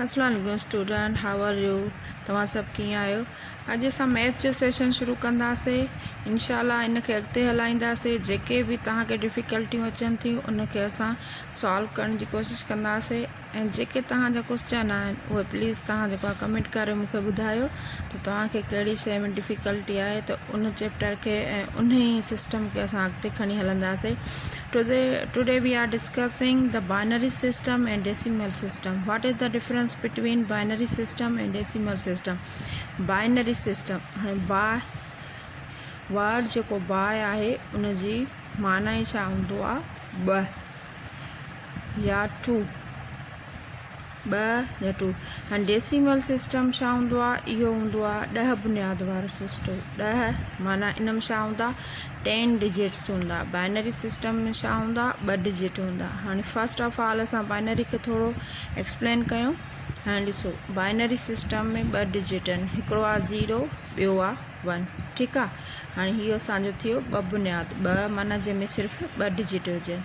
अस्सलाम वालेकुम स्टूडेंट, हाउ R U? तव्हां सभु कीअं आहियो? अॼु असां मैथ जो सेशन शुरू कंदासीं। इंशाल्लाह इनखे अॻिते हलाईंदासीं। जेके बि तव्हांखे डिफ़िकल्टियूं अचनि थियूं उनखे असां सॉल्व करण जी कोशिशि कंदासीं। ऐं जेके तव्हांजा क्वेश्चन आहिनि उहे प्लीज़ तव्हां जेको आहे कमेंट करे मूंखे ॿुधायो त तव्हांखे कहिड़ी शइ में डिफ़िकल्टी आहे, त उन चैप्टर खे ऐं उन ई सिस्टम खे असां अॻिते खणी हलंदासीं। Today we are discussing the binary system and decimal system. What is the difference between binary system and decimal system? Binary system word जेको बाय आहे उन जी माना ई छा हूंदो आहे? ॿ या टू, ॿ या टू। ऐं डेसिमल सिस्टम छा हूंदो आहे? इहो हूंदो आहे 10 बुनियाद वारो सिस्टम। 10 माना इन में छा हूंदा? 10 डिजिट्स हूंदा। बाइनरी सिस्टम में छा हूंदा? 2 डिजिट हूंदा। हाणे फर्स्ट ऑफ ऑल असां बाइनरी खे थोरो एक्सप्लेन कयूं। हाणे ॾिसो, बाइनरी सिस्टम में 2 डिजिट आहिनि। हिकिड़ो आहे 0, ॿियो आहे 1। ठीकु आहे। हाणे इहो असांजो थियो 2 बुनियाद। 2 माना जंहिंमें सिर्फ़ु 2 डिजिट हुजनि।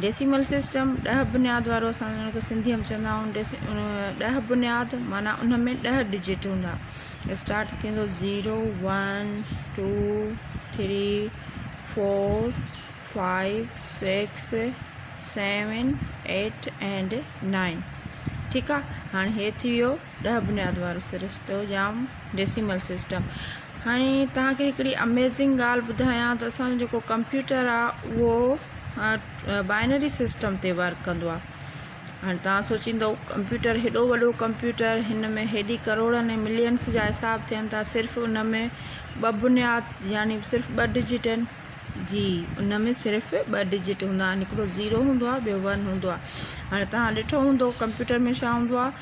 डेसिमल सिस्टम 10 बुनियाद वारो असां हुनखे सिंधीअ में चवंदा आहियूं 10 बुनियाद माना उन में 10 डिजिट हूंदा। स्टार्ट थींदो 0 1 2 3 4 5 6 7 8 एंड 9। ठीकु आहे। हाणे हे थी वियो 10 बुनियाद वारो सिरिश्तो जाम डेसिमल सिस्टम। हाणे तव्हांखे हिकिड़ी अमेज़िंग ॻाल्हि ॿुधायां त असांजो जेको कंप्यूटर आहे उहो बाइनरी सिस्टम ते वर्क कंदो आहे। हाणे तव्हां सोचींदो कंप्यूटर हेॾो वॾो कंप्यूटर, हिन में हेॾी करोड़नि ऐं मिलियन्स जा हिसाब थियनि था, सिर्फ़ु उन में 2 बुनियाद यानी सिर्फ़ु 2 डिजिट आहिनि। जी, उन में सिर्फ़ु 2 डिजिट हूंदा आहिनि। हिकिड़ो 0 हूंदो आहे, ॿियो 1 हूंदो आहे। हाणे तव्हां ॾिठो हूंदो कंप्यूटर में छा हूंदो आहे?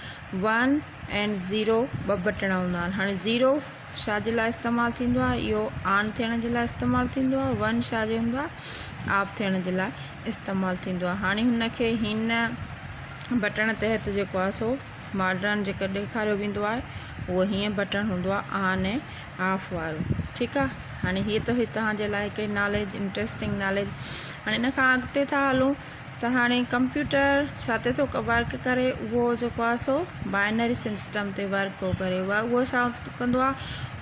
1 ऐं 0 2 बटण हूंदा आहिनि। हाणे 0 छा जे लाइ इस्तेमालु थींदो आहे? इहो ऑन थियण जे लाइ इस्तेमालु थींदो आहे। 1 छा जो हूंदो आहे? ऑफ थियण जे लाइ इस्तेमालु थींदो आहे। हाणे हुनखे हिन बटण तहत जेको आहे सो मॉडर्न जेको ॾेखारियो वेंदो आहे उहो हीअं बटण हूंदो आहे, ऑन ऐं ऑफ वारो। ठीकु आहे। हाणे हीअ त हुई तव्हांजे लाइ हिकिड़ी नॉलेज, इंट्रस्टिंग नॉलेज। हाणे इन खां अॻिते था हलूं त हाणे कंप्यूटर छा ते थो वर्क करे? उहो जेको आहे सो बाइनरी सिस्टम ते वर्क थो करे। उहो छा कंदो आहे?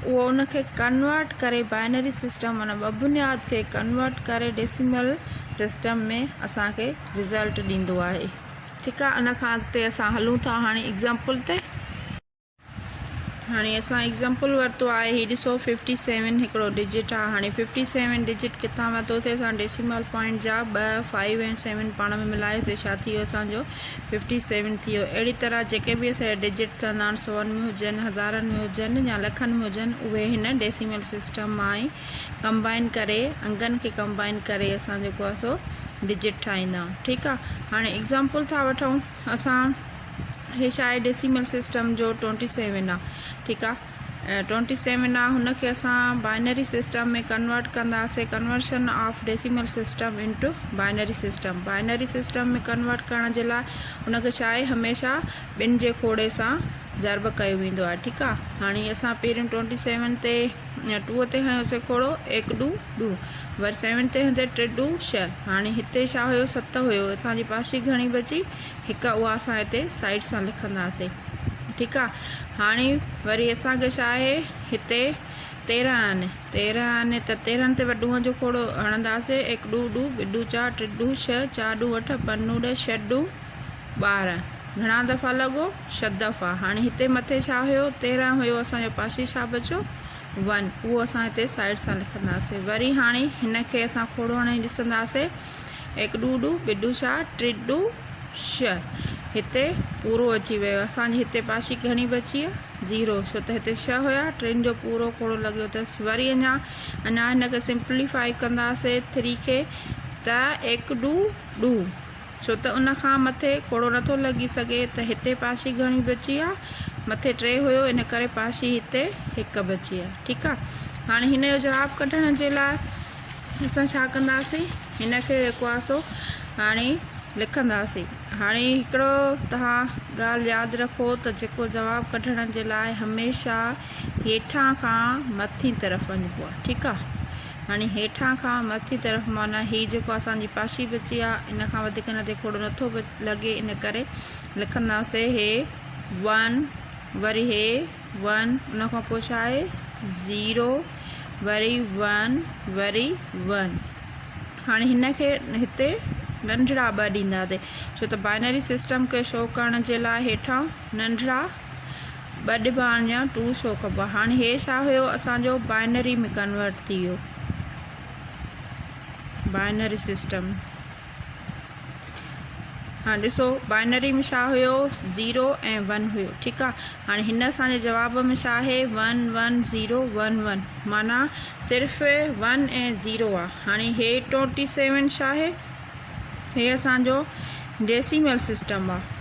उहो उनखे कन्वर्ट करे, बाइनरी सिस्टम माना 2 बुनियाद खे कन्वर्ट करे डेसिमल सिस्टम में असांखे रिज़ल्ट ॾींदो आहे। ठीकु आहे। उन खां अॻिते असां हलूं था हाणे एग्ज़ाम्पल ते। हाणे असां एग्ज़ाम्पल वरितो आहे, हीअ ॾिसो 57 हिकिड़ो डिजिट आहे। हाणे 57 डिजिट किथां वरितो थिए? असां डेसिमल पॉइंट जा 2 5 ऐं 7 पाण में मिलाए ते छा थी वियो? असांजो 57 थी वियो। अहिड़ी तरह जेके बि असांजा डिजिट थींदा आहिनि, 100 में हुजनि, हज़ारनि में हुजनि या लखनि में हुजनि, उहे हिन डेसिमल सिस्टम मां ई कंबाइन करे, अंगनि खे कंबाइन करे असां जेको आहे सो डिजिट ठाहींदा आहियूं। ठीकु आहे। हाणे एग्ज़ाम्पल था वठूं असां। हे छा आहे? डेसिमल सिस्टम जो 27 आहे। ठीकु आहे। 27 आहे, हुनखे असां बाइनरी सिस्टम में कन्वर्ट कंदासीं। Conversion of decimal system into binary system. Binary system में कन्वर्ट करण जे लाइ हुनखे छा आहे? हमेशह 2 जे खोड़े सां ज़र्ब कयो वेंदो आहे। ठीकु आहे। हाणे असां पहिरियों 27 ते 2 ते हयोसीं खोड़ो, 1 2 2, वरी 7 ते हूंदे 3 2 6। हाणे हिते छा हुयो? 7 हुयो। असांजी पाशी घणी बची? 1, उहा असां हिते साइड सां लिखंदासीं। ठीकु आहे। हाणे वरी असांखे छा आहे? हिते 13 आहिनि। 13 आहिनि त 13 ते 2 जो खोड़ो हणंदासीं। 1 2 2 2 2 4 3 2 6 4 2 8 5 2 10 6 2 12। घणा दफ़ा लॻो? 6 दफ़ा। हाणे हिते मथे छा हुयो? 13 हुयो। असांजो पाशी छा बचो? 1, उहो असां हिते साइड सां लिखंदासीं। वरी हाणे हिनखे असां खोड़ो हणी ॾिसंदासीं। 1 2 2 2 2 4 3 2 6। हिते पूरो अची वियो। असांजी हिते पाशी घणी बची आहे? 0, छो त हिते 6 हुया, 3 जो पूरो खोड़ो लॻियो अथसि। वरी अञा हिनखे सिंप्लीफाई कंदासीं 3 खे, त 1 2 2, छो त उन खां मथे खोड़ो नथो लॻी सघे, त हिते पाशी घणी बची आहे? मथे 3 हुयो, इन करे पाशी हिते 1 बची आहे। ठीकु आहे। हाणे हिन जो जवाबु कढण जे लाइ असां छा कंदासीं? हिनखे जेको आहे सो हाणे लिखंदासीं। हाणे हिकिड़ो तव्हां ॻाल्हि यादि रखो त जेको जवाबु कढण जे लाइ हमेशह हेठां खां मथीं तरफ़ वञिबो आहे। ठीकु आहे। हाणे हेठां खां मथी तरफ़ माना हीअ जेको असांजी पाशी बची आहे, इन खां वधीक हिन ते खोड़ो नथो लॻे, इन करे लिखंदासीं हे 1 वरी हे 1 उन खां पोइ छा आहे 0 वरी 1 वरी 1। हाणे हिन खे हिते नंढड़ा ॿ ॾींदासीं छो त बाइनरी सिस्टम खे शो करण जे लाइ हेठां नंढड़ा ॿ ॾिबान या 2 शो कबो। हाणे हे छा हुयो असांजो बाइनरी में कन्वर्ट थी वियो बाइनरी सिस्टम। हाँ ॾिसो बाइनरी में छा हुयो 0 ऐं 1 हुयो ठीकु आहे। हाणे हिन असांजे जवाब में छा आहे 1 1 0 1 1 माना सिर्फ़ु 1 ऐं 0 आहे। हाणे हे 27 छा आहे हे असांजो डेसिमल सिस्टम आहे।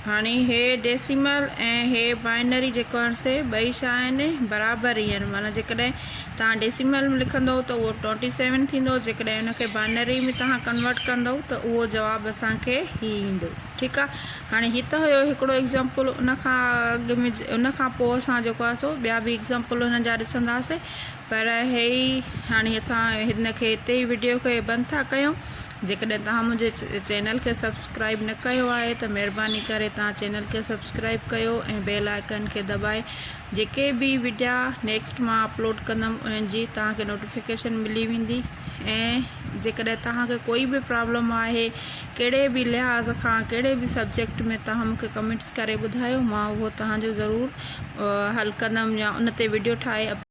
हाणे हे डेसिमल ऐं हे बाइनरी जेको आहे से ॿई छा आहिनि बराबरि ई आहिनि माना जेकॾहिं तव्हां डेसिमल में लिखंदव त उहो 27 थींदो, जेकॾहिं उनखे बाइनरी में तव्हां कन्वर्ट कंदव त उहो जवाबु असांखे ई ईंदो ठीकु आहे। हाणे हीअ त हुयो हिकिड़ो एग्ज़ाम्पल। उनखां अॻु में उनखां पोइ असां जेको आहे सो ॿिया बि एग्ज़ाम्पल हुन जा ॾिसंदासीं, पर हे ई हाणे असां हिनखे हिते ई वीडियो खे बंदि था कयूं। जेकॾहिं तव्हां मुंहिंजे चैनल खे सब्सक्राइब न कयो आहे त महिरबानी करे तव्हां चैनल खे सब्सक्राइब कयो ऐं बेल आइकन खे दॿाए जेके बि वीडिया नेक्स्ट मां अपलोड कंदमि उन्हनि जी तव्हांखे नोटिफिकेशन मिली वेंदी। ऐं जेकॾहिं तव्हांखे कोई बि प्रॉब्लम आहे कहिड़े बि लिहाज़ खां कहिड़े बि सब्जेक्ट में तव्हां मूंखे कमेंट्स करे ॿुधायो, मां उहो तव्हांजो ज़रूरु हल कंदमि या उन ते वीडियो ठाहे